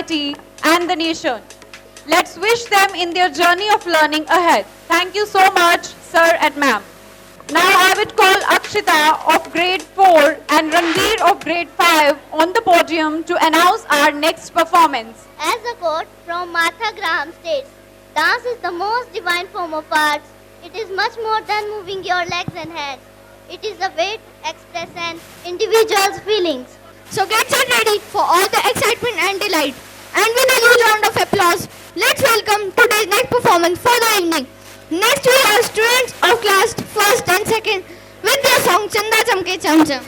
society and the nation. Let's wish them in their journey of learning ahead. Thank you so much, sir and ma'am. Now I would call Akshita of grade 4 and Ranveer of grade 5 on the podium to announce our next performance. As a quote from Martha Graham states, dance is the most divine form of arts. It is much more than moving your legs and hands. It is a way to express an individual's feelings. So get set ready for all the excitement and delight. And with a huge round of applause, let's welcome today's next performance for the evening. Next we have students of class 1st and 2nd with their song Chanda Chamke Cham Cham.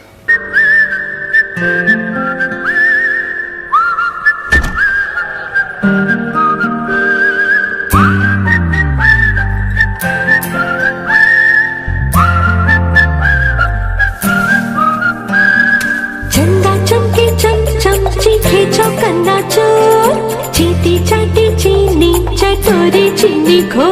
चीखे चौकन्ना चोर चीटी चाटी चीनी चटोरी चीनी खो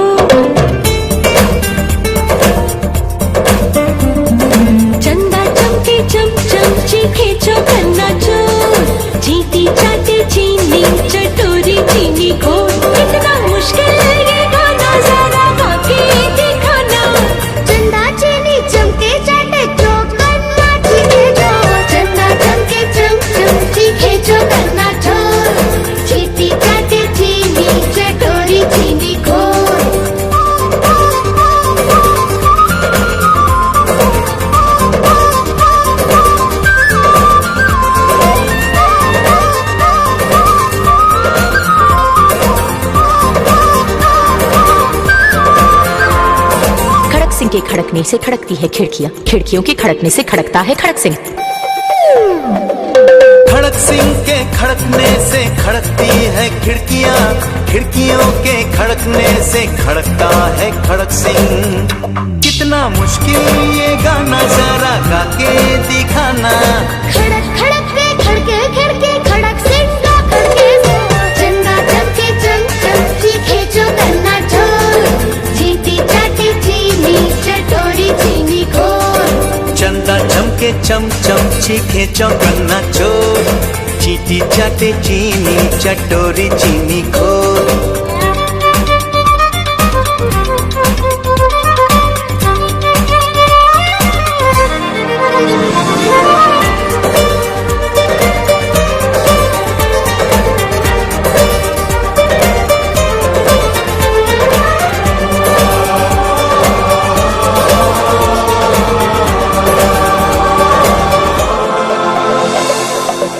चंदा चमके चमचम चीखे चौकन्ना चोर चीटी चाटी चीनी चटोरी चीनी खो कितना मुश्किल है ये गाना जरा गा के दिखाना चंदा चीनी चमके चाटे चौकन्ना चीखे जो चंदा चमके चम चम चीखे चौकन्ना चोर चीटी चाटे चीनी चटोरी चीनी खोर खड़क सिंह के खड़कने से खड़कती है खिड़कियां खिड़कियों के खड़कने से खड़कता है खड़क सिंह खड़क सिंह के खड़कने से खड़कती है खिड़कियां खिड़कियों के खड़कने से खड़कता है खड़क सिंह कितना मुश्किल ये गाना जरा गा के दिखाना खड़क खड़क के खड़के खिड़के खड़क सिंह का खड़के चंदा चमके चम चम चीखे चौकन्ना चोर चीटी चाटी चीनी चटोरी चीनी खोर चंदा चमके चम चम चीखे चौकन्ना चोर चीटी चाटे चीनी चटोरी चीनी खोर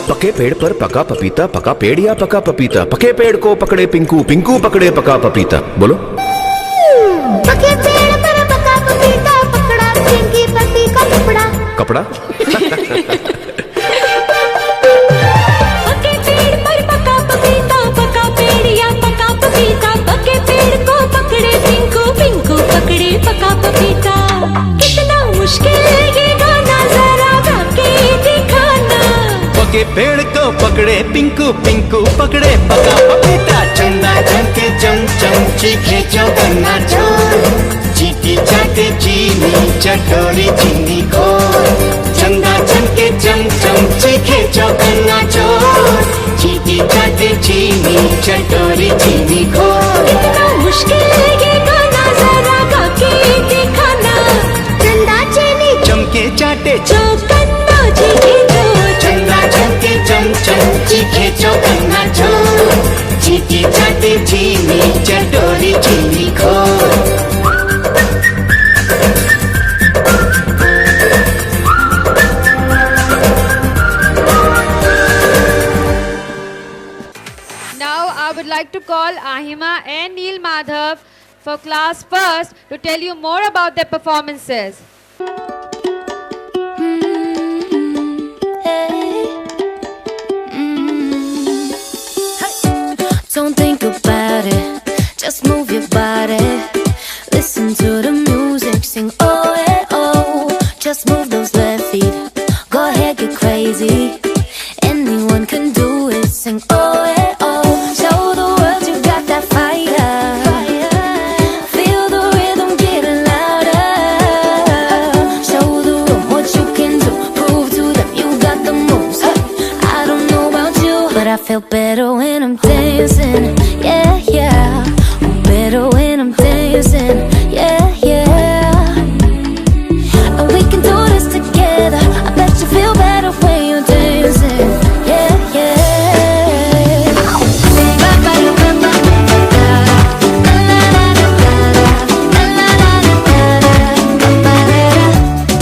पके पेड़ पर पका पपीता पका पेड़ या पका पपीता पके पेड़ को पकड़े पिंकू पिंकू पकड़े पका पपीता बोलो पके पेड़ पर पका पपीता पकड़ा पिंकी पति का कपड़ा कपड़ा पके पेड़ पर पका पपीता पका पेड़ या पका पपीता पके पेड़ को पकड़े पिंकू पिंकू पकड़े पका पपीता कितना मुश्किल है ये गाना जरा गा के दिखाना पके पेड़ को पकड़े पिंकू पिंकू पकड़े पका पपीता चंदा चमके चम चम चीखे चौकन्ना चोर चीटी चाटे चीनी चटोरी चीनी खोर चंदा चमके चम चम चीखे चौकन्ना चोर चीटी चाटे चीनी चटोरी चीनी खोर कितना मुश्किल है ये गाना जरा गा के दिखाना चंदा चीनी चमके चाटे चौकन्ना चीखे चंदा चमके चम चम चीखे चौकन्ना चोर चीटी चाटे चीनी चटोरी चीनी खोर Now I would like to call Ahima and Neil Madhav for class 1st to tell you more about their performances. Don't think about it, just move your body. Listen to the music, sing oh yeah oh. Just move those left feet, go ahead get crazy. Anyone can do it, sing oh yeah oh. Show the world you got that fire. Feel the rhythm getting louder. Show the room what you can do, prove to them you got the moves. I don't know about you, but I feel better when I'm I'm dancing, yeah, yeah. I'm better when I'm dancing, yeah, yeah. And we can do this together. I bet you feel better when you're dancing, yeah, yeah.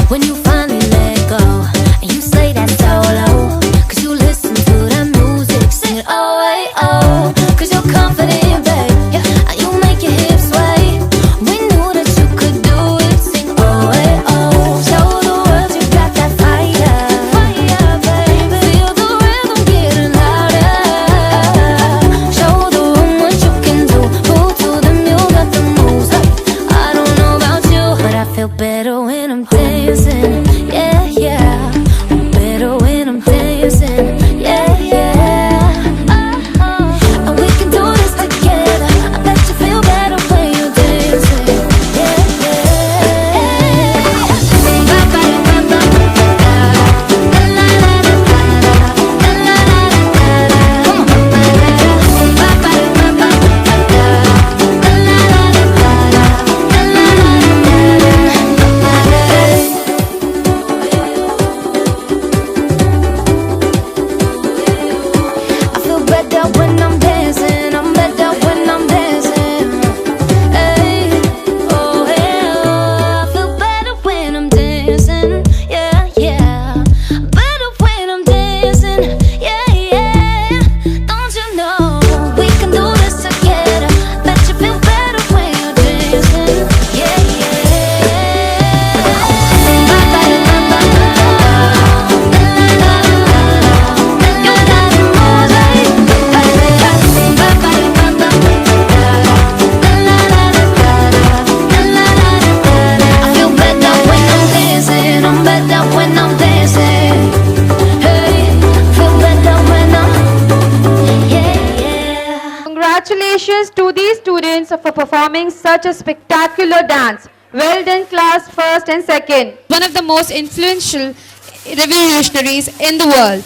When you finally let go and you say that solo, 'cause you listen to that music, sing it oh, hey, oh, 'cause you're confident, babe, yeah, and you make your hips sway. We knew that you could do it, sing oh, hey, oh, show the world you got that fire, fire, baby, feel the rhythm getting louder, show the room what you can do, move to the music, got the moves, hey. I don't know about you, but I feel better when I'm dancing, yeah, yeah. I'm better when I'm dancing, yeah, yeah. And we can do this together. I bet you feel better when you're dancing, yeah, I feel better when I'm dancing. I'm better when I'm dancing. Hey, oh yeah. I feel better when I'm dancing. Yeah, yeah. Better when I'm dancing. Yeah, yeah. Don't you know we can do this together? Bet you feel better when you're dancing. Yeah, I feel better when I'm dancing. I'm better when I'm dancing. Hey, feel better when I'm, yeah, yeah. Congratulations to these students for performing such a spectacular dance. Well done, class first and second. One of the most influential revolutionaries in the world.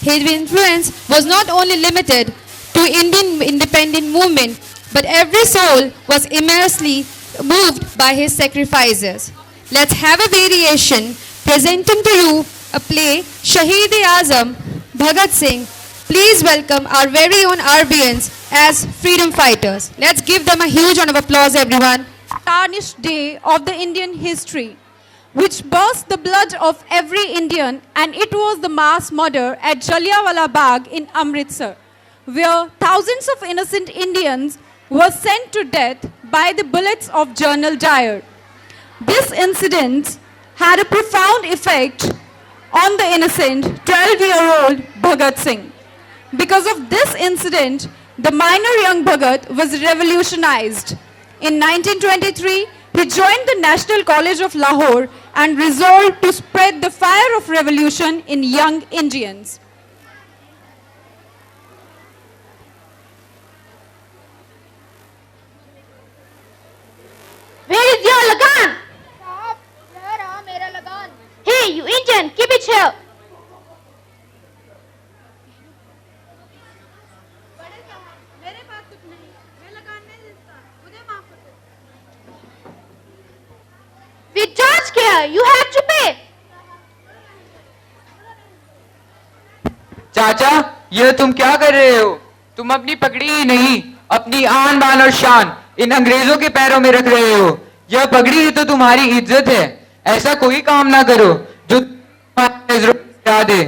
His influence was not only limited to Indian independent movement, but every soul was immensely moved by his sacrifices. Let's have a variation presenting to you a play, Shaheed-e-Azam Bhagat Singh. Please welcome our very own RBNs as freedom fighters. Let's give them a huge round of applause, everyone. Tarnished day of the Indian history, which burst the blood of every Indian, and it was the mass murder at Jallianwala Bagh in Amritsar, where thousands of innocent Indians were sent to death by the bullets of General Dyer. This incident had a profound effect on the innocent 12-year-old Bhagat Singh. Because of this incident, the minor young Bhagat was revolutionized. In 1923, he joined the National College of Lahore and resolved to spread the fire of revolution in young Indians. Where is your lagan? Hey, you Indian, keep it here. We charge care, you have to pay. चाचा, ये तुम क्या कर रहे हो? तुम अपनी पगड़ी ही नहीं, अपनी आन बान और शान इन अंग्रेजों के पैरों में रख रहे हो। यह पगड़ी ही तो तुम्हारी इज्जत है। ऐसा कोई काम ना करो जो तुम्हारी नजरों में गिरा दे।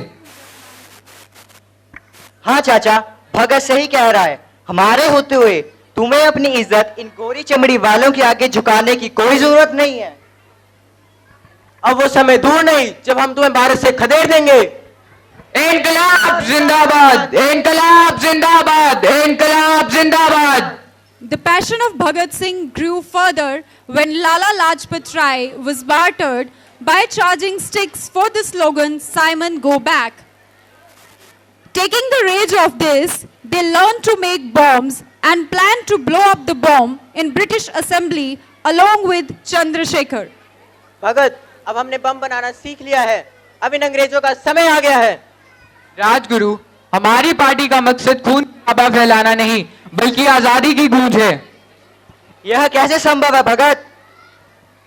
हाँ चाचा, भगत सही कह रहा है। हमारे होते हुए तुम्हें अपनी इज्जत इन गोरी चमड़ी वालों के आगे झुकाने की कोई जरूरत नहीं है। अब वो समय दूर नहीं जब हम तुम्हें भारत से खदेड़ देंगे। इनकलाब जिंदाबाद, इनकलाब जिंदाबाद, इनकलाब जिंदाबाद। The passion of Bhagat Singh grew further when Lala Lajpat Rai was martyred by charging sticks for the slogan "Simon, go back." Taking the rage of this, they learned to make bombs and planned to blow up the bomb in British Assembly along with Chandrasekhar. भगत, अब हमने बम बनाना सीख लिया है। अब इन अंग्रेजों का समय आ गया है। राजगुरु, हमारी पार्टी का मकसद खून हवा फैलाना नहीं बल्कि आजादी की गूंज है। यह कैसे संभव है भगत?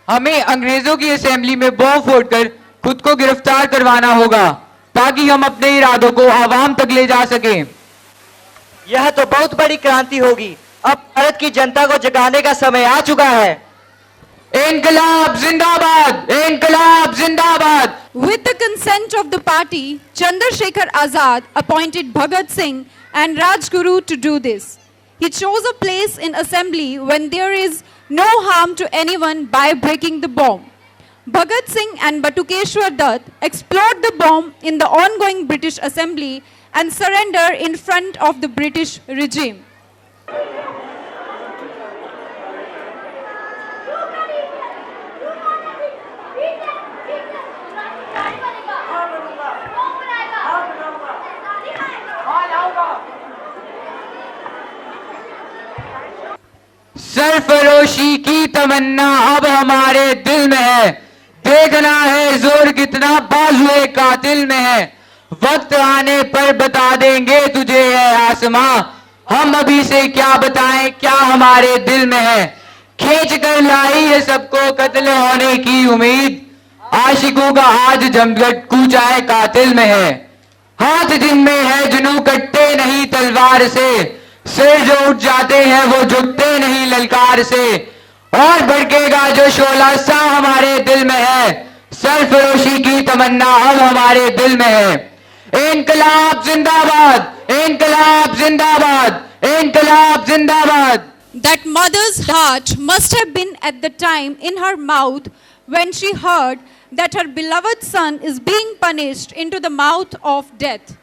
हमें अंग्रेजों की असेंबली में बॉम्ब फोड़कर खुद को गिरफ्तार करवाना होगा ताकि हम अपने इरादों को आवाम तक ले जा सकें। यह तो बहुत बड़ी क्रांति होगी। अब भारत की जनता को जगाने का समय आ चुका है। इनकलाब जिंदाबाद, इनकलाब जिंदाबाद। With the consent of the party, Chandrasekhar Azad appointed Bhagat Singh and Rajguru to do this. He chose a place in assembly when there is no harm to anyone by breaking the bomb. Bhagat Singh and Batukeshwar Dutt explode the bomb in the ongoing British assembly and surrender in front of the British regime. सरफरोशी की तमन्ना अब हमारे दिल में है, देखना है जोर कितना बाजुए कातिल में है। वक्त आने पर बता देंगे तुझे है आसमां, हम अभी से क्या बताएं क्या हमारे दिल में है। खींच कर लाई है सबको कत्ल होने की उम्मीद, आशिकों का आज जमघट कूचा है कातिल में है। हाथ जिनमें है जुनू कटते नहीं तलवार से, सिर जो उठ जाते हैं वो झुकते नहीं ललकार से। और भड़केगा जो शोला सा हमारे दिल में है, सरफरोशी की तमन्ना अब हमारे दिल में है। इनकलाब जिंदाबाद, इनकलाब जिंदाबाद, इनकलाब जिंदाबाद। That mother's heart must have been at the time in her mouth when she heard that her beloved son is being punished into the mouth of death.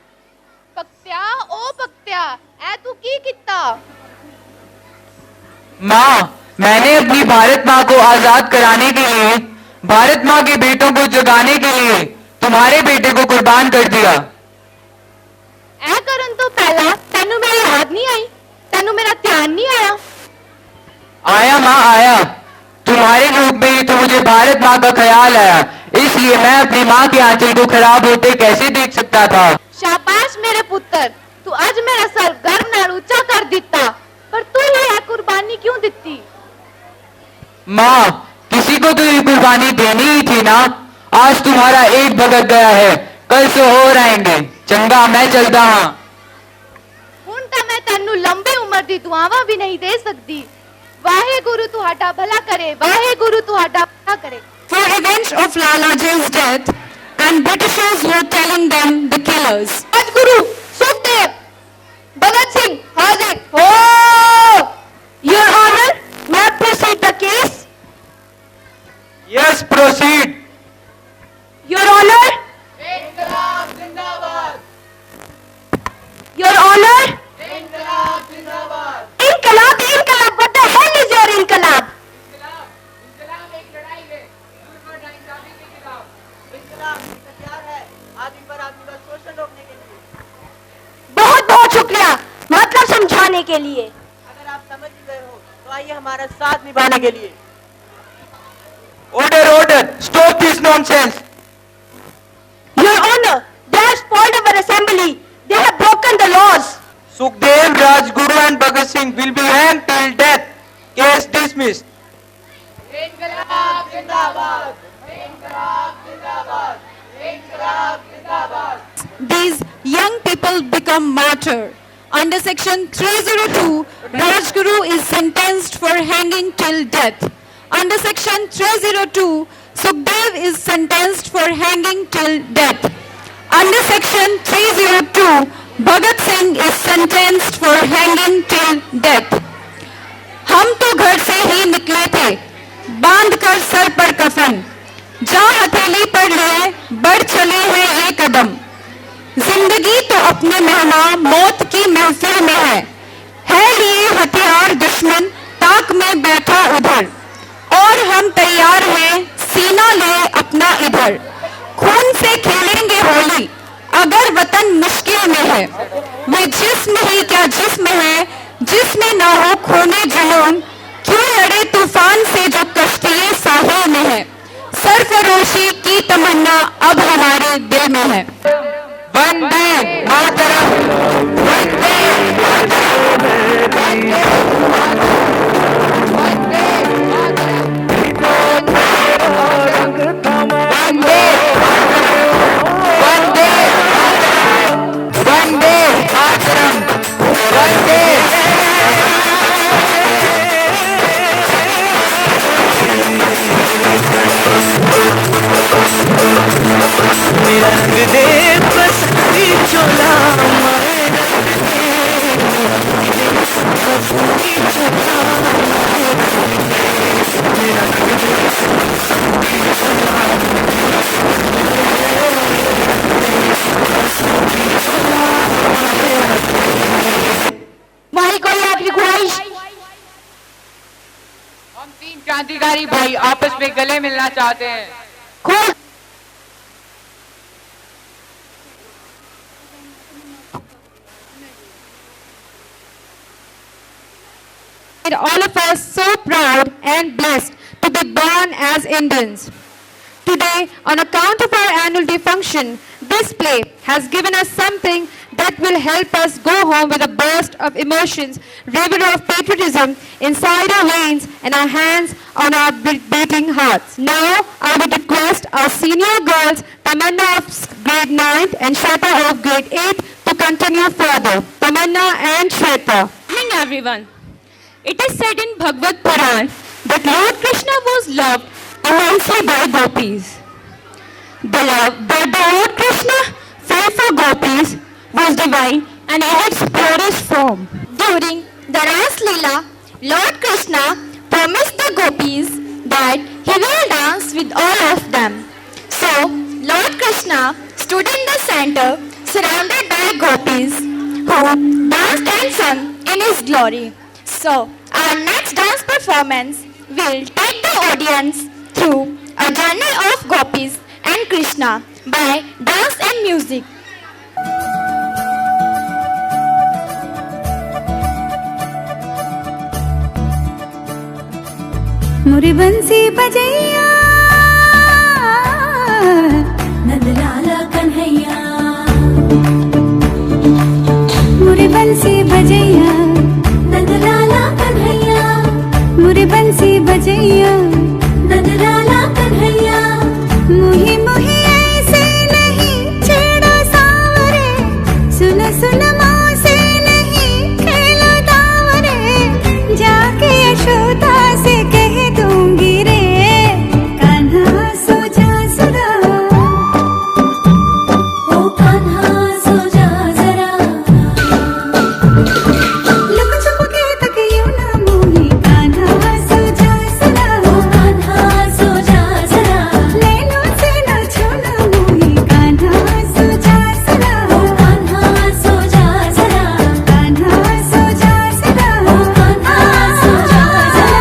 पक्त्या ओ पक्त्या ऐ तू की कित्ता? माँ, मैंने अपनी भारत माँ को आजाद कराने के लिए, भारत माँ के बेटों को जगाने के लिए तुम्हारे बेटे को कुर्बान कर दिया। ऐ करन तो पहला तेनू मेरी याद नहीं आई, तेनू मेरा ध्यान नहीं आया। आया माँ आया, तुम्हारे रूप में ही तो मुझे भारत माँ का ख्याल आया, इसलिए मैं अपनी माँ के आंचल को खराब होते कैसे देख सकता था। शाबाश मेरे पुत्र, तू आज मेरा सर गर्व नाल ऊंचा कर दिता, पर तू ये कुर्बानी क्यों दिती? माँ, किसी को तो ये कुर्बानी देनी ही थी ना। आज तुम्हारा एक भगत गया है, कल से और आएंगे। चंगा मैं चलता हाँ। हुण तां मैं तेनू लंबी उम्र दी दुआवां भी नहीं दे सकती। वाहे गुरु तुहाडा भला करे, वाहे गुरु तुहाडा भला करे। For revenge of Lala Ji's death, and Britishers were telling them the killers. Rajguru, Sukhdev, Bhagat Singh, हाजिर हो। Your Honor, may I proceed the case? Yes, proceed. Your Honor, Your Honor, इनकलाब, इनकलाब, what the hell is your इनकलाब? बहुत बहुत शुक्रिया मतलब समझाने के लिए। अगर आप समझ ही गए हो तो आइए हमारा साथ निभाने के लिए। Order, order, stop this nonsense. Your Honor, they have spoiled our assembly. They have broken the laws. Sukhdev, Rajguru and Bhagat Singh will be hanged till death. Case dismissed. These young people become martyr. Under section 302, Rajguru is sentenced for hanging till death. Under section 302, Sukhdev is sentenced for hanging till death. Under section 302, Bhagat Singh is sentenced for hanging till death. हम तो घर से ही निकले थे, बांध कर sir पर कफन, जहाँ हथेली पर लिए बढ़ चले हैं एक कदम। जिंदगी तो अपने मेहमान मौत की महफिल में है लिए हथियार दुश्मन ताक में बैठा उधर, और हम तैयार हैं सीना ले अपना इधर। खून से खेलेंगे होली अगर वतन मुश्किल में है, वे जिस्म ही क्या जिस्म है जिसमें ना हो खूने जुनून, क्यों लड़े तूफान से जो कश्तिये साहिल में है। सरफरोशी की तमन्ना अब हमारे दिल में है। वंदे मातरम, वंदे मातरम। भाई कोई आखिरी ख्वाहिश? हम 3 क्रांतिकारी भाई आपस में गले मिलना चाहते हैं। खोल। All of us so proud and blessed to be born as Indians. Today, on account of our annual day function, this play has given us something that will help us go home with a burst of emotions, river of patriotism inside our veins and our hands on our beating hearts. Now, I would request our senior girls, Tamanna of grade 9th and Shweta of grade 8th to continue further. Tamanna and Shweta. Good evening, everyone. It is said in Bhagavad Puran that Lord Krishna was loved immensely by gopis. The love that the Lord Krishna felt for gopis was divine and in its purest form. During the Ras Leela, Lord Krishna promised the gopis that he will dance with all of them. So, Lord Krishna stood in the center, surrounded by gopis, who danced and sung in his glory. So, our next dance performance will take the audience through a journey of gopis and Krishna by dance and music. मुरी बंसी बजैया नंदलाला कन्हैया मुरी बंसी बजैया नंदलाला कन्हैया मुरी बंसी बजैया नंदलाला कन्हैया मुही मुही ऐसे नहीं छेड़ो सावरे सुन सुन माँ से नहीं खेलो दावरे जाके यशोदा से कह दूंगी रे कान्हा सो जा जरा ओ कान्हा सो जा जरा लुक छुप के तक यूं ना मोही कान्हा सो जा जरा ओ कान्हा सो जा जरा नैनों से ना छूना मोही कान्हा सो जा जरा ओ कान्हा सो जा जरा कान्हा सो जा जरा ओ कान्हा सो जा जरा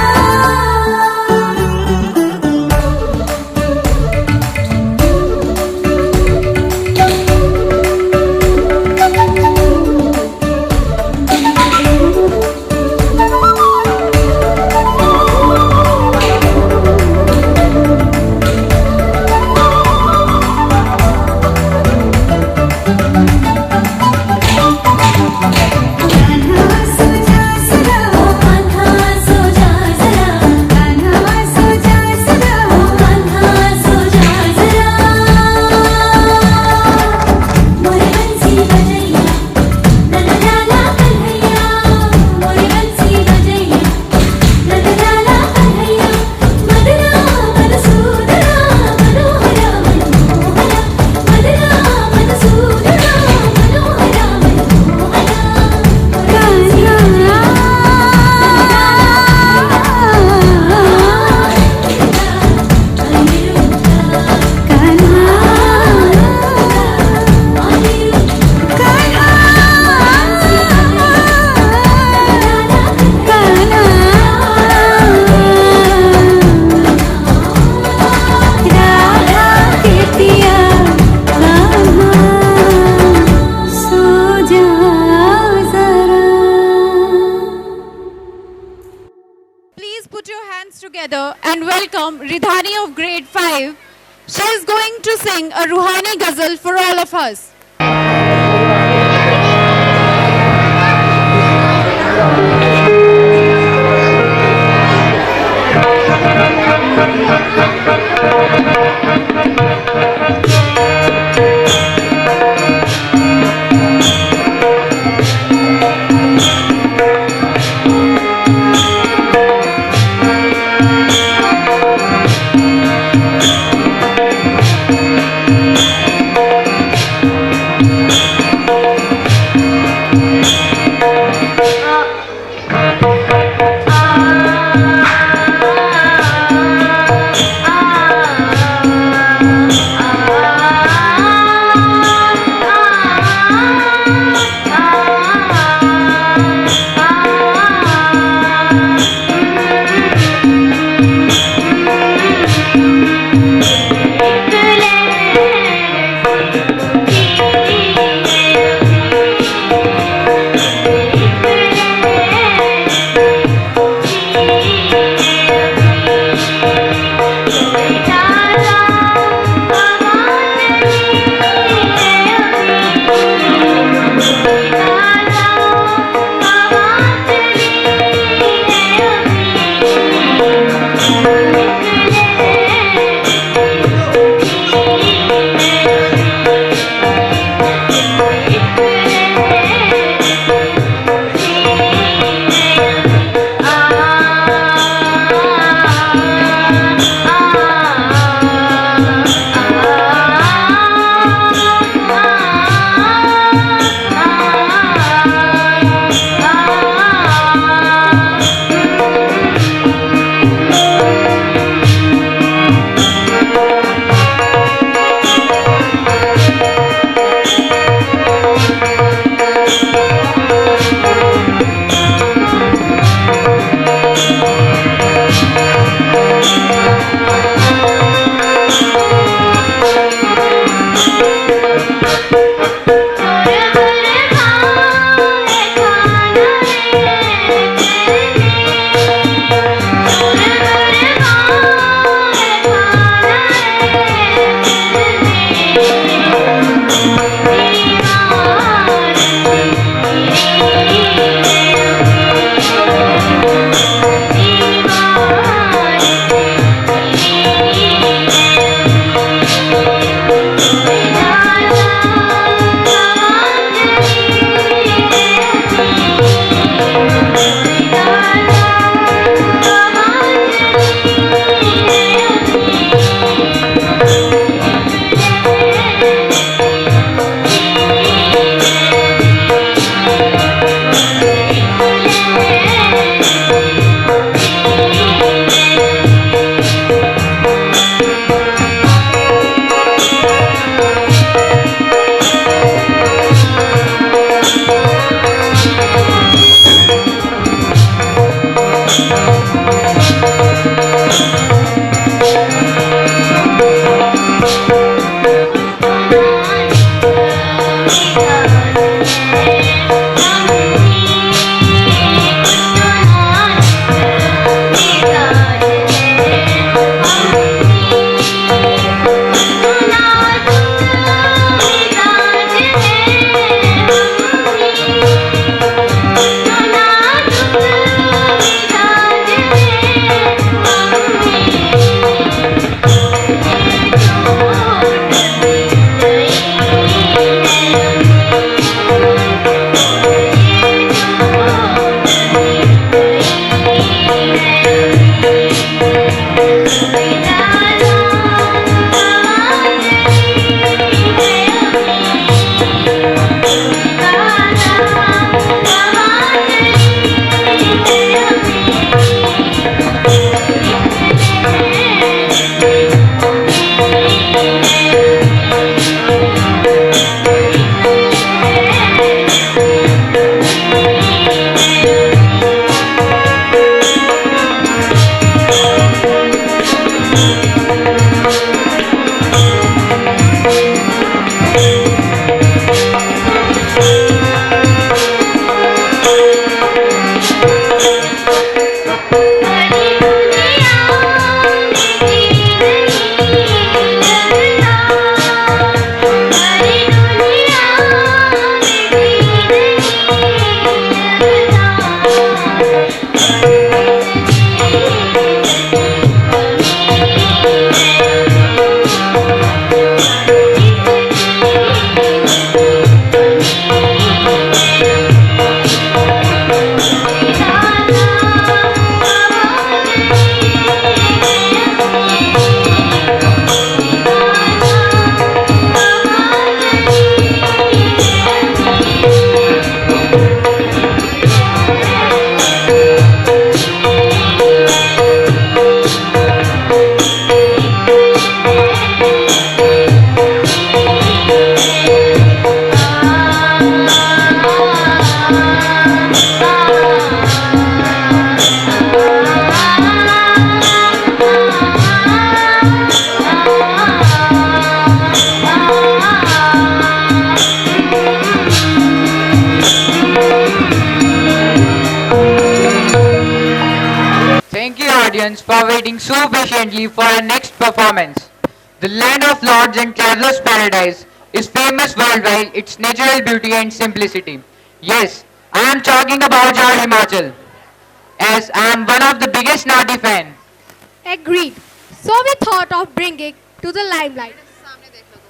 कान्हा सो जा जरा ओ कान्हा सो जा जरा कान्हा सो जा जरा ओ कान्हा सो जा जरा मोरे बंसी बजैया नंदलाला कन्हैया मोरे बंसी बजैया नंदलाला कन्हैया मदना मनसूदना मनोहरा मनमोहना मदना मनसूदना मनोहरा Please put your hands together and welcome Ridhani of grade 5. She is going to sing a Ruhani ghazal for all of us. Thank you, audience, for waiting so patiently for our next performance. The land of lords and travelers' paradise is famous worldwide, its natural beauty and simplicity. Yes, I am talking about our Himachal, as I am one of the biggest Nati fan. Agreed. So we thought of bringing to the limelight.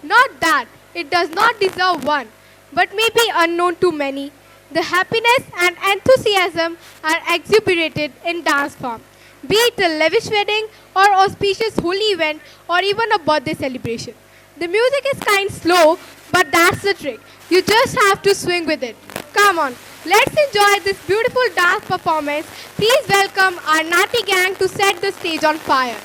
Not that it does not deserve one, but may be unknown to many. The happiness and enthusiasm are exuberated in dance form, be it a lavish wedding or auspicious holy event or even a birthday celebration. The music is kind slow, but that's the trick. You just have to swing with it. Come on, let's enjoy this beautiful dance performance. Please welcome our Nati gang to set the stage on fire.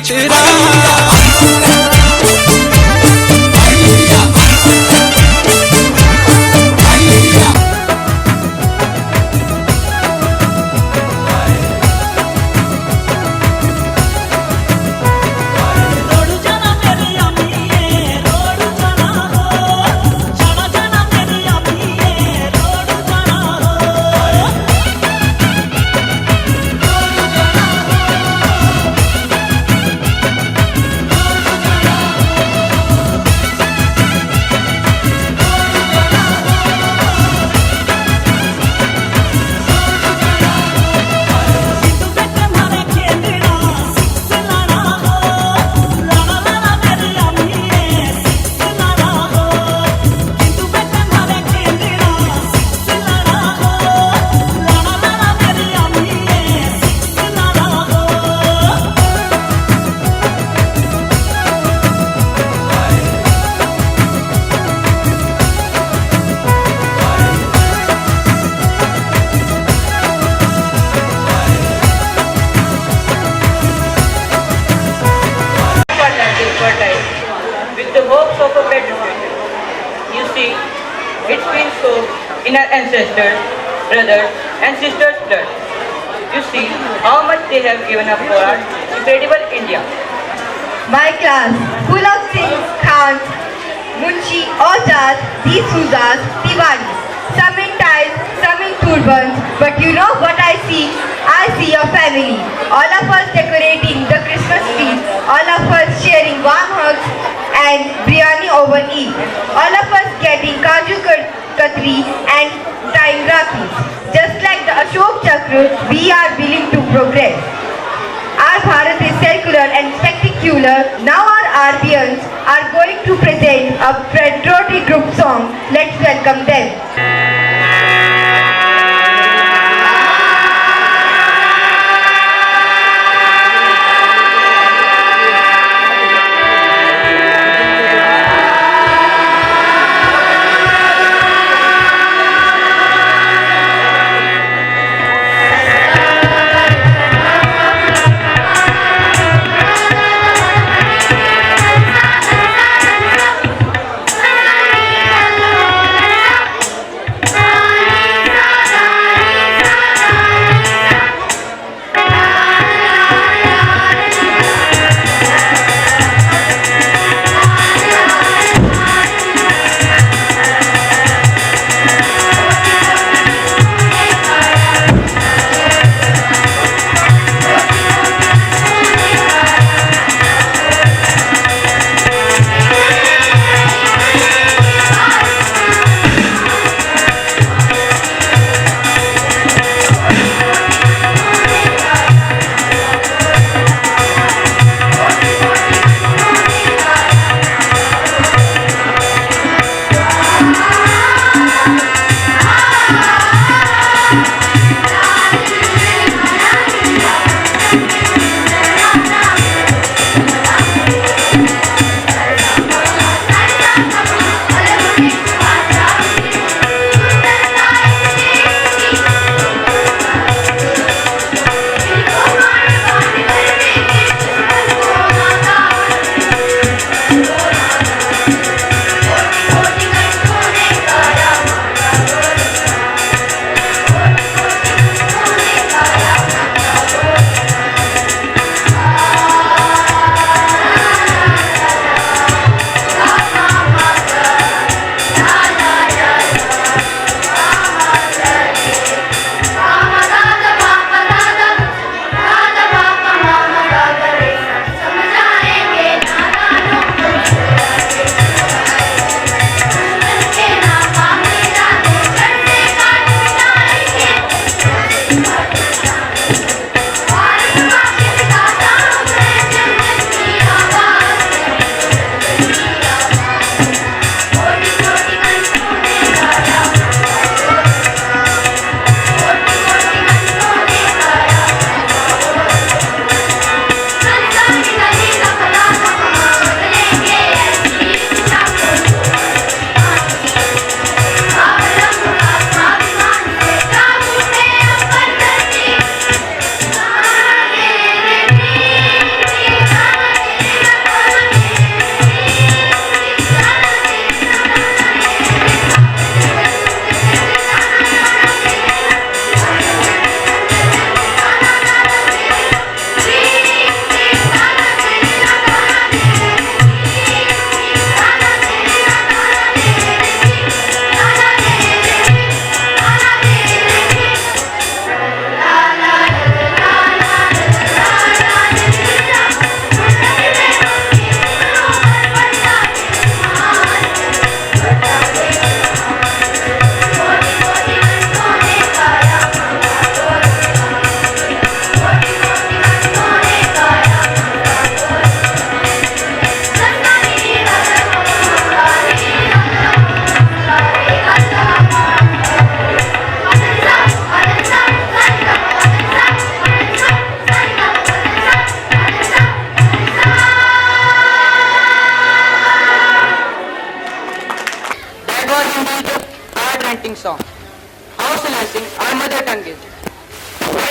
कचरा। With the hopes of a better future. You see, it's been so in our ancestors, brothers and sisters' blood. You see how much they have given up for our incredible India. My class, full of Singhs, Khans, Munshi, Auzad, D'Souza's, Tiwaris. Some in ties, some in turbans. But you know what I see? I see a family. All of us decorating the Christmas tree. All of us sharing warm hugs and biryani over Eid. All of us getting Kaju Katri and tying Rakis. Just like the Ashok Chakra, we are willing to progress. Our Bharat is circular and spectacular. Now our RBNs are going to present a patriotic group song. Let's welcome them.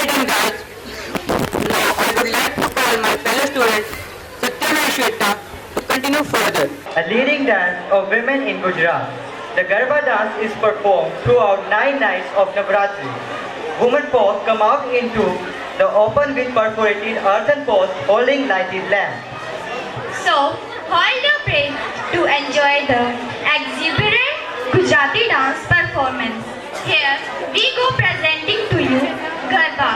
Well done, guys. Now I would like to call my fellow student Satyam and Shweta to continue further. A leading dance of women in Gujarat. The Garba dance is performed throughout 9 nights of Navratri. Women pots come out into the open with perforated earthen pots holding lighted lamps. So, hold your breath to enjoy the exuberant Gujarati dance performance. Here we go presenting to you Garba.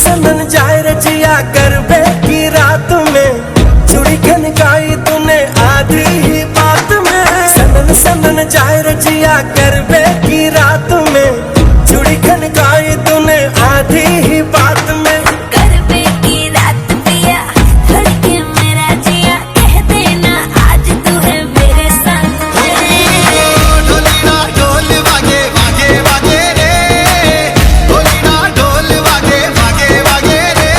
सनन जाए रजिया गरबे की रात में चूड़ी खनकाई तूने आधी ही बात में सनन सनन जाए रजिया गरबे की रात में चूड़ी खनकाई तूने आधी ही बात में गरबे की रात पिया धड़के मेरा जिया कह देना आज तू है मेरे साथ ढोली ना ढोल वागे वागे वागे रे ढोली ना ढोल वागे वागे वागे रे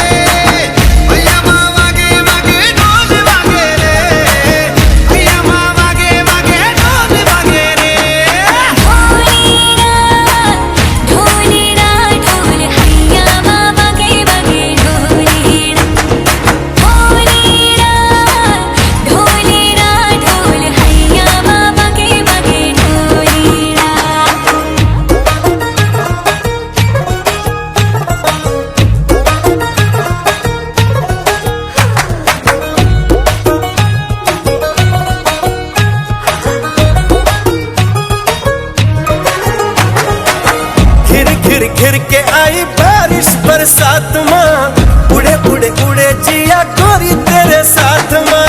भैया माँ वागे वागे ढोल वागे रे भैया माँ वागे वागे ढोल वागे रे ढोलीरा ढोल हैया बाबा के बगे ढोलीरा ढोलीरा ढोल हैया बाबा के बगे ढोलीरा घिर घिर घिर के आई बारिश बरसात माँ उड़े उड़े उड़े जिया गोरी तेरे साथ माँ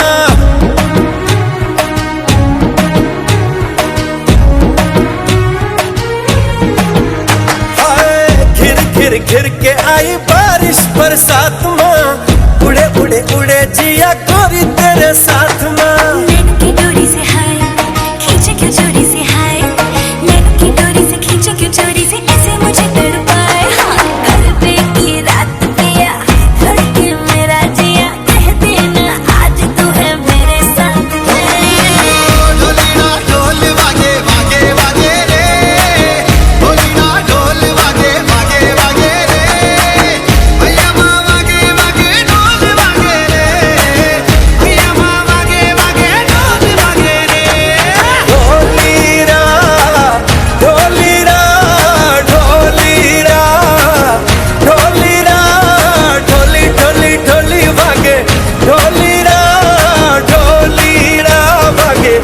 हाय घिर घिर घिर के आई बारिश बरसात माँ उड़े उड़े उड़े जिया गोरी तेरे साथ माँ नैन की डोरी से हाय खींचे क्यों चोरी से हाय नैन की डोरी से खींचे क्यों चोरी से ऐसे मुझे तड़पाए हाँ गरबे की रात पिया धड़के मेरा जिया कह देना आज तू है मेरे साथ ढोली ना ढोल वागे वागे वागे रे ढोली ना ढोल वागे वागे वागे रे भैया माँ वागे वागे ढोल वागे रे भैया माँ वागे वागे ढोल वागे रे ढोलीरा ढोलीरा ढोलीरा ढोलीरा ढोली ढोली ढोली वागे ढोलीरा ढोलीरा वागे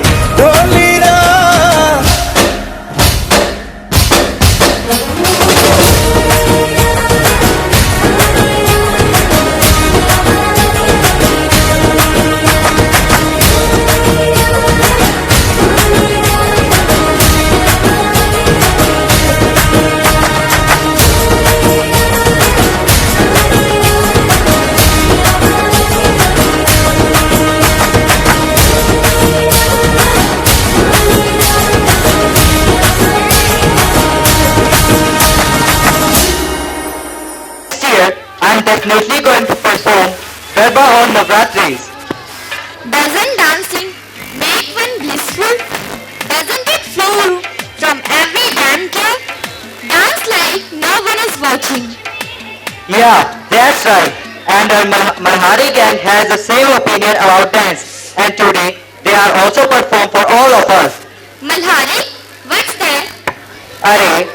ढोलीरा Next year, I am definitely going to perform Garba on Navratris. Doesn't dancing make one blissful? Doesn't it flow from every dancer? Dance like no one is watching. Yeah, that's right. And our Malhari gang has the same opinion about dance. And today, they are also performed for all of us. Malhari, what's that? Arey,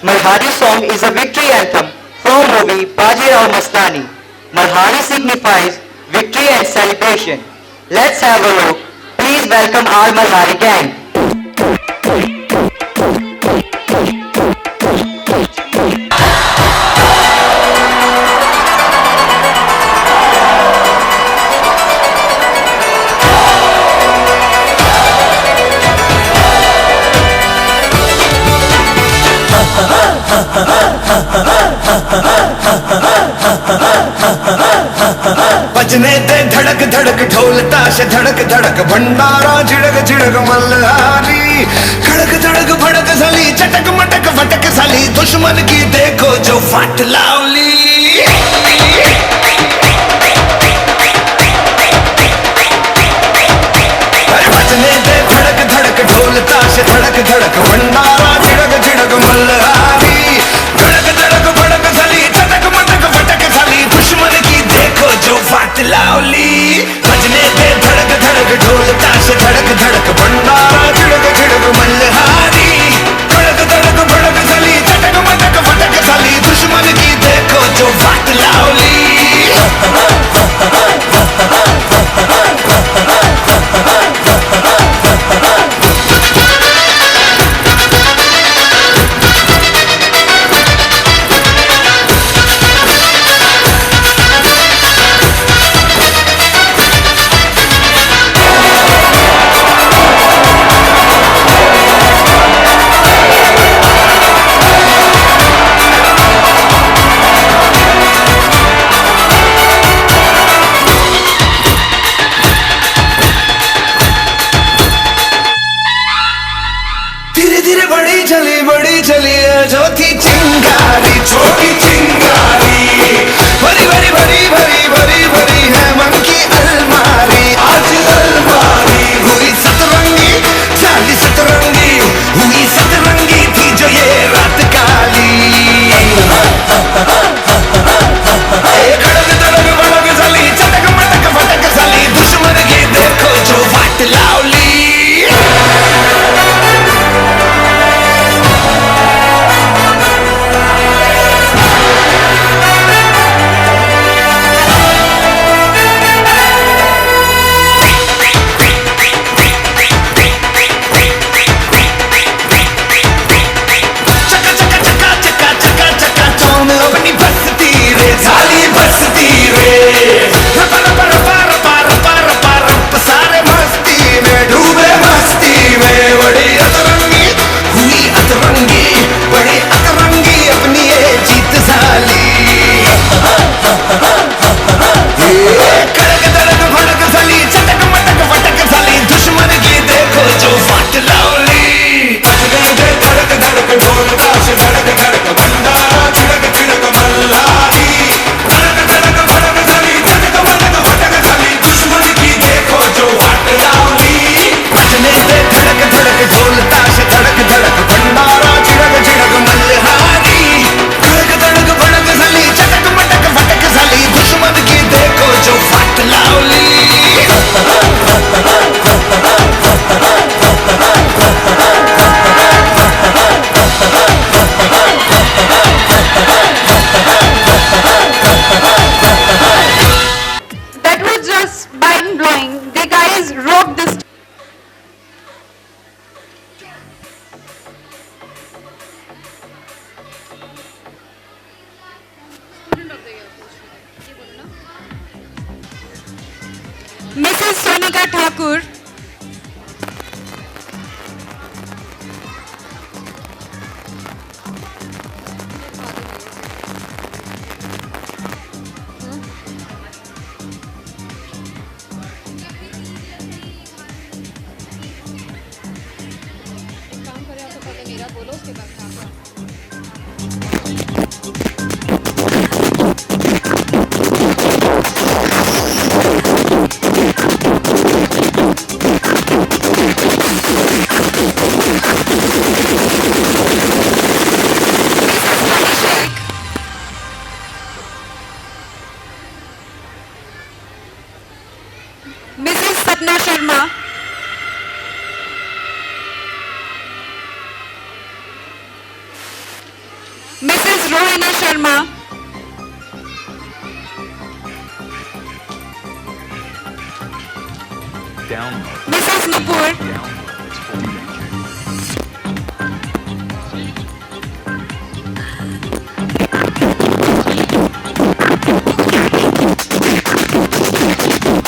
Malhari song is a victory anthem from movie Bajirao Mastani. Malhari signifies victory and celebration. Let's have a look. Please welcome our Malhari gang. बजने दे धड़क धड़क ढोल ताश धड़क धड़क भंडारा झिड़क झिड़क मल्हारी खड़क धड़क भड़क साली चटक मटक फटक साली दुश्मन की देखो जो फाट लावली बजने दे धड़क धड़क ढोल ताश धड़क धड़क भंडारा झिड़क झिड़क मल्हारी धड़क धड़क भड़क साली चटक मटक फटक साली दुश्मन की देखो जो फाट लावली बजने दे धड़क धड़क ढोल ताश धड़क धड़क भंडारा झिड़क झिड़क मल्हारी धड़क धड़क भड़क साली चटक मटक फटक साली दुश्मन की देखो जो फाट लावली धीरे धीरे बड़ी चली जो थी चिंगारी छोटी चिंगारी भरी भरी भरी भरी भरी भरी है मन की अलमारी आज अलमारी हुई सतरंगी चाली सतरंगी हुई सतरंगी थी जो ये रात काली खड़क धड़क भड़क साली चटक मटक फटक साली दुश्मन की देखो जो वाट लावली अपनी बसती रे झाली बसती रे रपा रपा रपा रपा रपा रपा रप सारे मस्ती में डूबे मस्ती में बड़ी अतरंगी हुई अतरंगी बड़ी अतरंगी अपनी ये जीत साली कड़क धड़क भड़क साली चटक मटक फटक साली दुश्मन की देखो जो फाट लावली धड़क धड़क ढोल ताश धड़क धड़क भंडारा छिड़क छिड़क मल्हारी धड़क धड़क भड़क साली चटक मटक फटक साली दुश्मन की देखो जो वाट लावली बजने से धड़क धड़क ढोल ताश धड़क धड़क भंडारा छिड़क छिड़क मल्हारी धड़क धड़क भड़क साली चटक मटक फटक साली दुश्मन की देखो जो फाट लावली That was just mind blowing. The guys rocked this. Mrs. Sonika Thakur. Mrs. Sapna Sharma. Mrs. Rohina Sharma. Mrs. Nupur.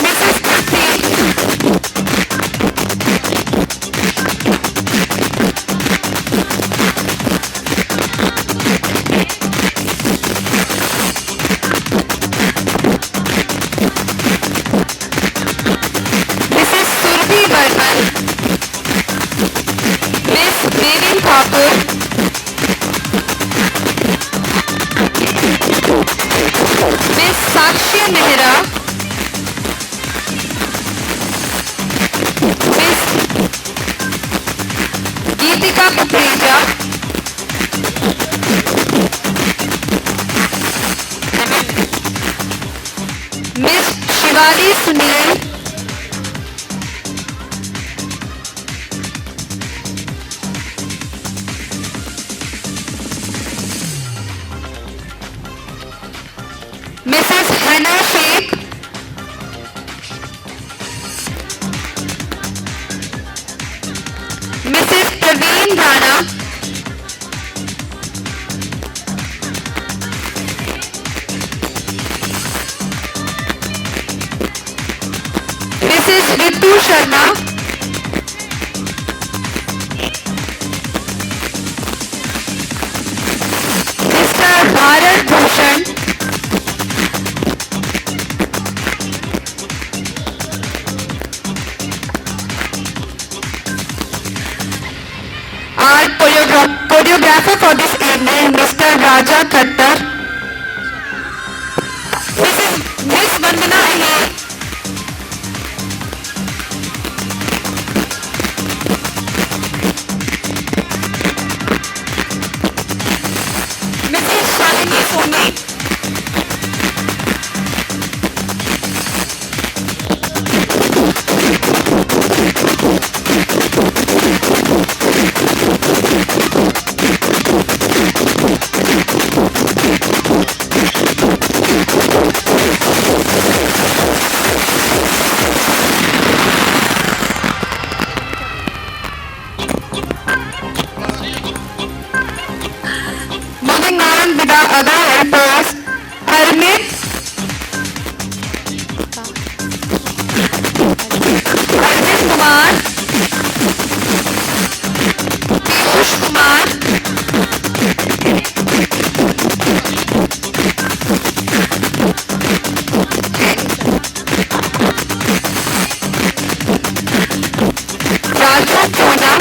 Mrs. Prati. Meenakshi Mehra, Miss Geetika Kukreja, Miss Shivali Sunil, Mrs Hina Sheikh, Mrs Praveen Rana, Mrs Ritu Sharma, Mister Bharat Bhushan, our choreographer for this evening, Mr. Raja Khattar, Miss Vandana Ahir, Mrs. Shalini Soni, moving on with the other helpers, Harmit, Arvind Kumar, Piyush Kumar, Raju Kona,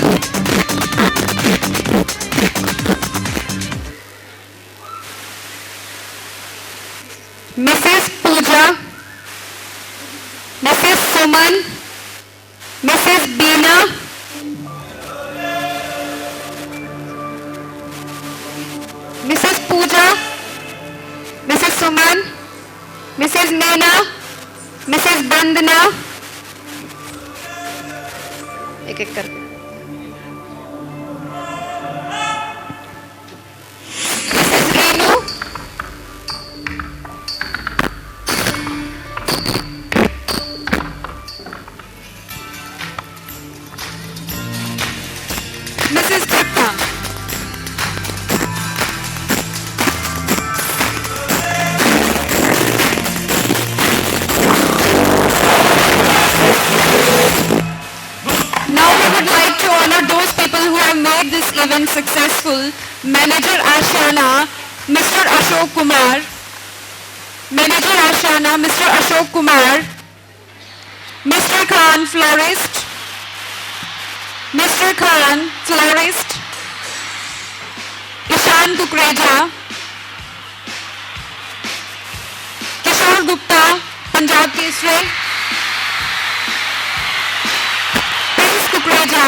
Mrs. Pooja, Mrs. Suman, Mrs. Beena, Mrs. Pooja, Mrs. Suman, Mrs. Meena, Mrs. Bandana, एक एक करके, Mrs. Renu, Mrs. Gupta, now we would like to honor those people who have made this event successful. Manager Ashana, Mr. Ashok Kumar, Manager Ashana, Mr. Ashok Kumar, Mr. Khan, florist, Mr. Khan, florist, Ishan Kukreja, Kishore Gupta, Punjab Kesari, Prince Kukreja,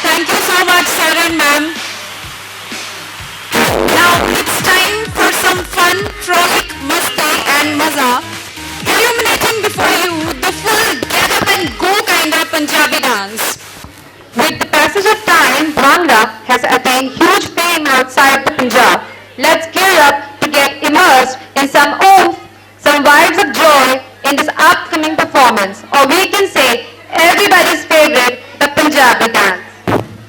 thank you so much, sir and ma'am. Now it's time for some fun, frolic, masti and maza. Illuminating before you the full get up and go kind of Punjabi dance. With the passage of time, Bhangra has attained huge fame outside the Punjab. Let's gear up to get immersed in some oomph, some vibes of joy in this upcoming performance, or we can say everybody's favorite, the Punjabi dance.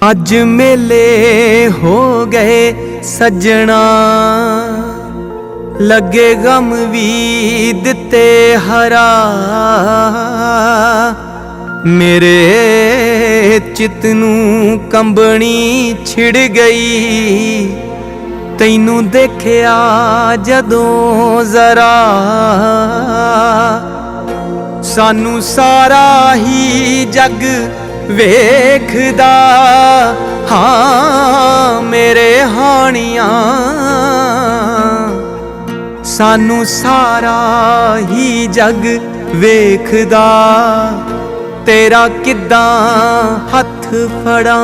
ਅੱਜ ਮੇਲੇ ਹੋ ਗਏ ਸੱਜਣਾ ਲੱਗੇ ਗਮ ਵੀ ਦਿੱਤੇ ਹਰਾ ਮੇਰੇ ਚਿੱਤ ਨੂੰ ਕੰਬਣੀ ਛਿੜ ਗਈ ਤੈਨੂੰ ਦੇਖਿਆ ਜਦੋਂ ਜ਼ਰਾ ਸਾਨੂੰ ਸਾਰਾ ਹੀ ਜੱਗ ਵੇਖਦਾ ਹਾਂ ਮੇਰੇ ਹਾਣੀਆਂ ਸਾਨੂੰ ਸਾਰਾ ਹੀ ਜਗ ਵੇਖਦਾ ਤੇਰਾ ਕਿੱਦਾਂ ਹੱਥ ਫੜਾਂ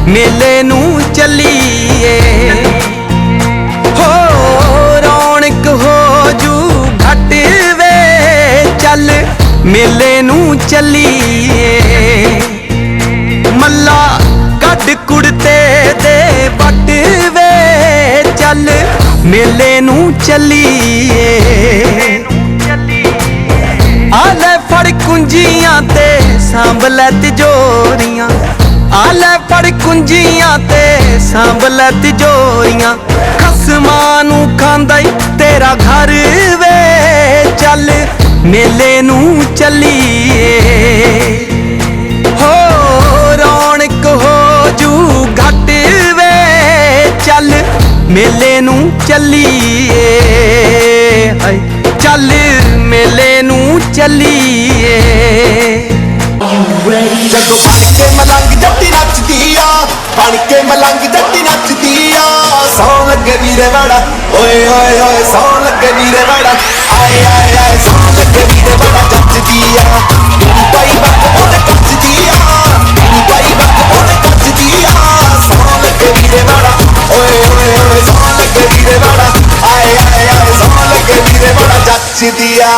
ਮੇਲੇ ਨੂੰ ਚੱਲੀਏ ਹੋ ਰੌਣਕ ਹੋ ਜੂ ਘਟ ਵੇ ਚੱਲ ਮੇਲੇ ਨੂੰ ਚੱਲੀਏ ਮੱਲਾ ਕੱਢ ਕੁੜਤੇ ਦੇ ਵੱਟ ਵੇ ਚੱਲ ਮੇਲੇ ਨੂੰ ਚੱਲੀਏ ਆ ਲੈ ਫੜ ਕੁੰਜੀਆਂ ਤੇ ਸਾਂਭ ਲੈ ਤਿਜੋਰੀਆਂ ਆ ਲੈ ਫੜ ਕੁੰਜੀਆਂ ਤੇ ਸਾਂਭ ਲੈ ਤਿਜੋਰੀਆਂ ਖਸਮਾਂ ਨੂੰ ਖਾਂਦਾ ਈ ਤੇਰਾ ਘਰ ਵੇ ਚੱਲ ਮੇਲੇ ਨੂੰ ਚੱਲੀਏ ਹੋ ਰੌਣਕ ਹੋ ਜੂ ਘਟ ਵੇ ਚੱਲ ਮੇਲੇ ਨੂੰ ਚੱਲੀਏ ਹਾਏ ਚੱਲ ਮੇਲੇ ਨੂੰ ਚੱਲੀਏ ਜਦੋਂ ਬਣ ਕੇ ਮਲੰਗ ਜੱਟੀ ਨੱਚਦੀ ਆ ਬਣ ਕੇ ਮਲੰਗ ਜੱਟੀ ਨੱਚਦੀ ਆ ਸੌਂ ਲੱਗੇ ਵੀਰੇ ਵਾੜਾ ਓਏ ਓਏ ਓਏ ਸੌਂ ਲੱਗੇ ਵੀਰੇ ਵਾੜਾ ਆਏ ਆਏ ਆਏ ਸੌਂ ਲੱਗੇ ਵੀਰੇ ਵਾੜਾ ਜੱਚਦੀ ਆ ਤੂੰ ਪਾਈ ਬੱਕ ਉਹਨੇ ਕੱਚਦੀ ਆ ਤੂੰ ਪਾਈ ਬੱਕ ਉਹਨੇ ਕੱਚਦੀ ਆ ਸੌਂ ਲੱਗੇ ਵੀਰੇ ਵਾੜਾ ਓਏ ਓਏ ਓਏ ਸੌਂ ਲੱਗੇ ਵੀਰੇ ਵਾੜਾ ਆਏ ਆਏ ਆਏ ਸੌਂ ਲੱਗੇ ਵੀਰੇ ਵਾੜਾ ਜੱਚਦੀ ਆ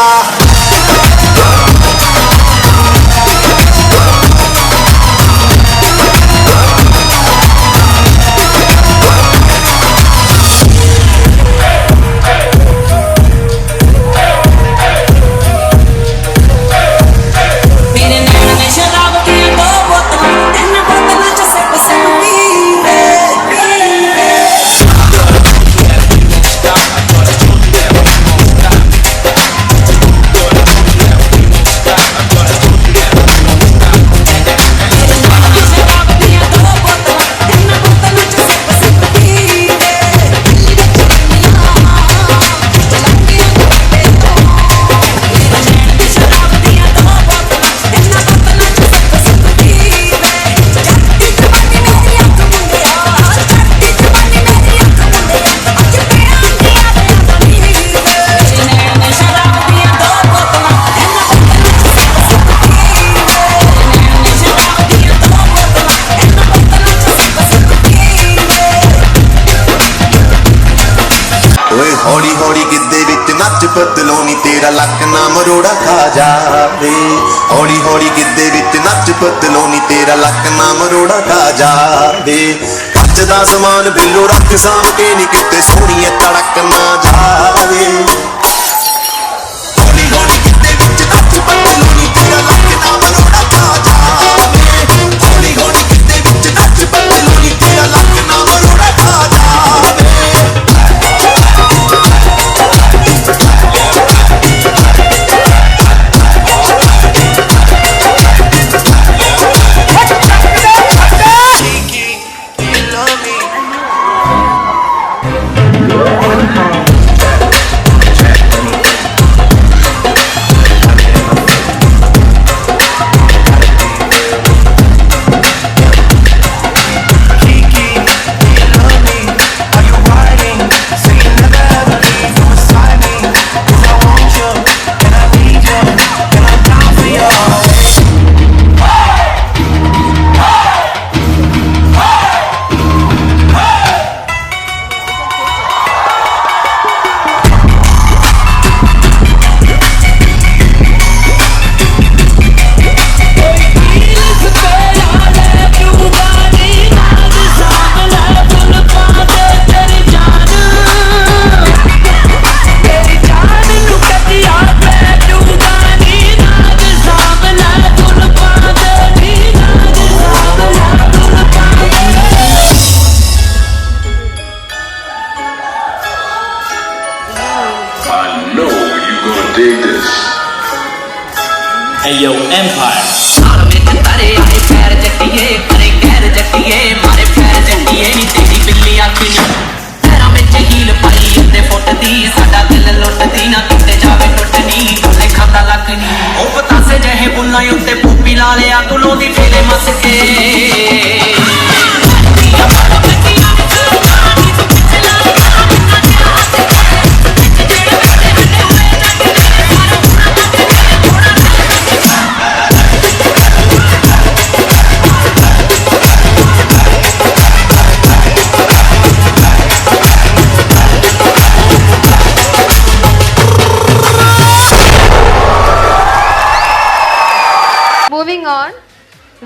ਹੌਲੀ ਹੌਲੀ ਗਿੱਧੇ ਵਿੱਚ ਨੱਚ ਪਤਲੋਨੀ ਤੇਰਾ ਲੱਕ ਨਾ ਮਰੋੜਾ ਖਾ ਜਾਵੇ ਹੌਲੀ ਹੌਲੀ ਗਿੱਧੇ ਵਿੱਚ ਨੱਚ ਪਤਲੋਨੀ ਤੇਰਾ ਲੱਕ ਨਾ ਮਰੋੜਾ ਖਾ ਜਾਵੇ ਕੱਚ ਦਾ ਸਮਾਨ ਬਿੱਲੋ ਰੱਖ ਸਾਂਭ ਕੇ ਨੀ ਕਿਤੇ ਸੋਹਣੀਏ ਤੜਕ ਨਾ ਜਾਵੇ ਹੌਲੀ ਹੌਲੀ ਗਿੱਧੇ ਵਿੱਚ ਨੱਚ ਪਤਲੋਨੀ ਤੇਰਾ ਲੱਕ ਨਾ ਮਰੋੜਾ ਖਾ ਜਾਵੇ ਹੌਲੀ ਹੌਲੀ ਗਿੱਧੇ ਵਿੱਚ ਨੱਚ ਪਤਲੋਨੀ ਤੇਰਾ ਲੱਕ ਨਾ ਮਰੋੜਾ ਖਾ ਜਾਵੇ empire ਸਾਲ ਵਿੱਚ ਤਾਰੇ ਆਏ ਪੈਰ ਜੱਟੀਏ ਕਰੇ ਕਹਿਰ ਜੱਟੀਏ ਮਾਰੇ ਪੈਰ ਜੱਟੀਏ ਨੀ ਤੇਰੀ ਬਿੱਲੀ ਅੱਖ ਨੀ ਪੈਰਾਂ ਵਿੱਚ ਹੀਲ ਪਾਈ ਉੱਤੇ ਫੁੱਟਦੀ ਸਾਡਾ ਦਿਲ ਲੁੱਟਦੀ ਨਾ ਕਿਤੇ ਜਾਵੇ ਟੁੱਟਣੀ ਢੋਲੇ ਖਾਂਦਾ ਲੱਕ ਨੀ ਉਹ ਪਤਾਸੇ ਜਿਹੇ ਬੁੱਲਾਂ ਉੱਤੇ ਪੂਪੀ ਲਾ ਲਿਆ ਤੁਲੋਂ ਦੀ ਫੇਲੇ ਮਸ ਕੇ Moving on,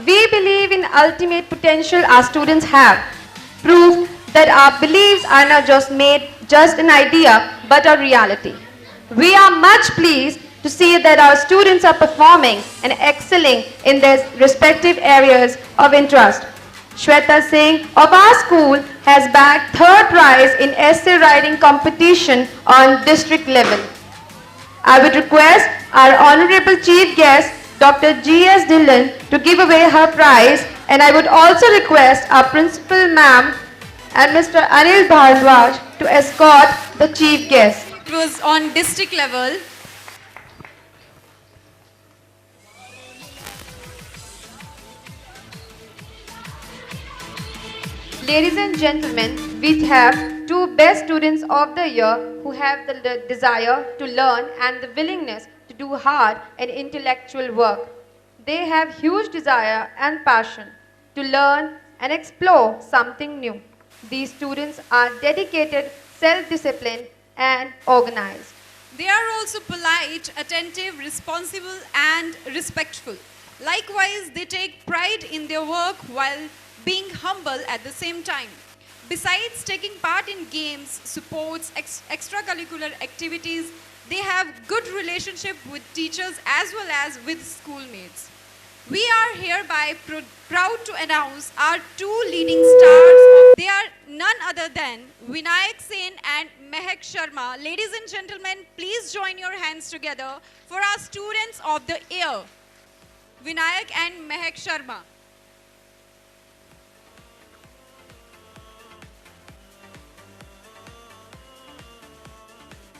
we believe in ultimate potential our students have. Proof that our beliefs are not just an idea, but a reality. We are much pleased to see that our students are performing and excelling in their respective areas of interest. Shweta Singh of our school has bagged 3rd prize in essay writing competition on district level. I would request our honorable chief guest Dr. G.S. Dillon to give away her prize, and I would also request our principal ma'am and Mr. Anil Bhardwaj to escort the chief guest. It was on district level. Ladies and gentlemen, we have two best students of the year who have the desire to learn and the willingness to do hard and intellectual work. They have huge desire and passion to learn and explore something new. These students are dedicated, self-disciplined and organized. They are also polite, attentive, responsible and respectful. Likewise, they take pride in their work while being humble at the same time. Besides taking part in games, sports, extracurricular activities, they have good relationship with teachers as well as with schoolmates. We are hereby proud to announce our two leading stars. They are none other than Vinayak Sen and Mehak Sharma. Ladies and gentlemen, please join your hands together for our students of the year, Vinayak and Mehak Sharma.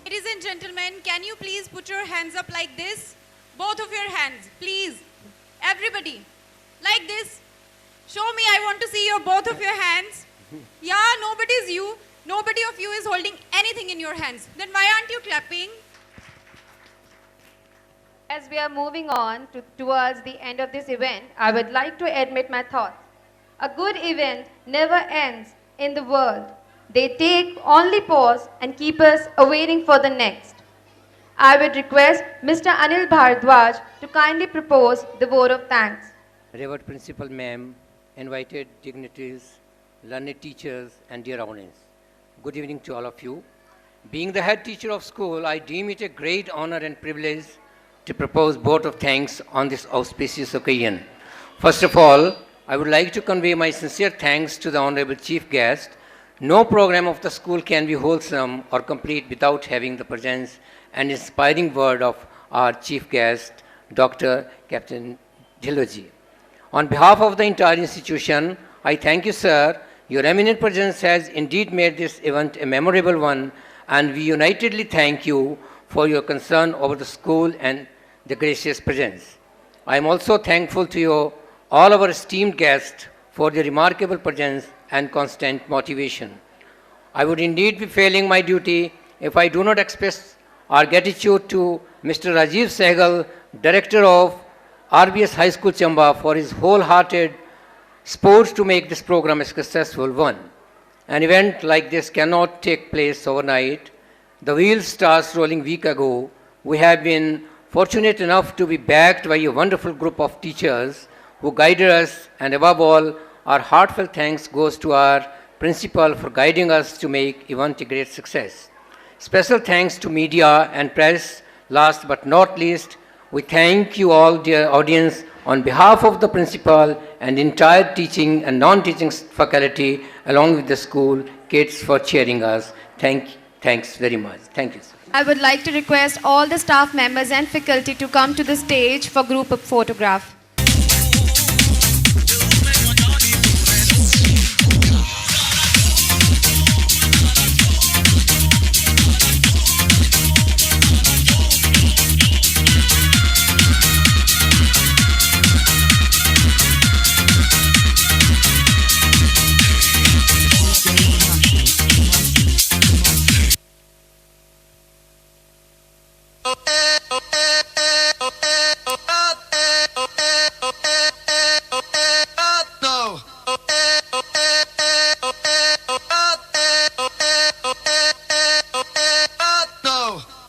Ladies and gentlemen, can you please put your hands up like this? Both of your hands, please. Everybody, like this. Show me, I want to see your both of your hands. Yeah, nobody's you. Nobody of you is holding anything in your hands. Then why aren't you clapping? As we are moving on towards the end of this event, I would like to admit my thoughts. A good event never ends in the world. They take only pause and keep us awaiting for the next. I would request Mr. Anil Bhardwaj to kindly propose the vote of thanks. Revered Principal Ma'am, invited dignitaries, learned teachers and dear audience. Good evening to all of you. Being the head teacher of school, I deem it a great honor and privilege to propose vote of thanks on this auspicious occasion. First of all, I would like to convey my sincere thanks to the Honorable Chief Guest. No program of the school can be wholesome or complete without having the presence and inspiring word of our Chief Guest, Dr. Captain Dhiloji. On behalf of the entire institution, I thank you, sir. Your eminent presence has indeed made this event a memorable one, and we unitedly thank you for your concern over the school and the gracious presence. I am also thankful to you, all our esteemed guests, for their remarkable presence and constant motivation. I would indeed be failing my duty if I do not express our gratitude to Mr. Rajiv Sehgal, Director of RBS High School Chamba, for his wholehearted support to make this program a successful one. An event like this cannot take place overnight. The wheels starts rolling week ago. We have been fortunate enough to be backed by a wonderful group of teachers who guided us, and above all, our heartfelt thanks goes to our principal for guiding us to make event a great success. Special thanks to media and press. Last but not least, we thank you all, dear audience, on behalf of the principal and entire teaching and non-teaching faculty, along with the school kids, for cheering us. Thanks very much. Thank you, sir. I would like to request all the staff members and faculty to come to the stage for group photograph.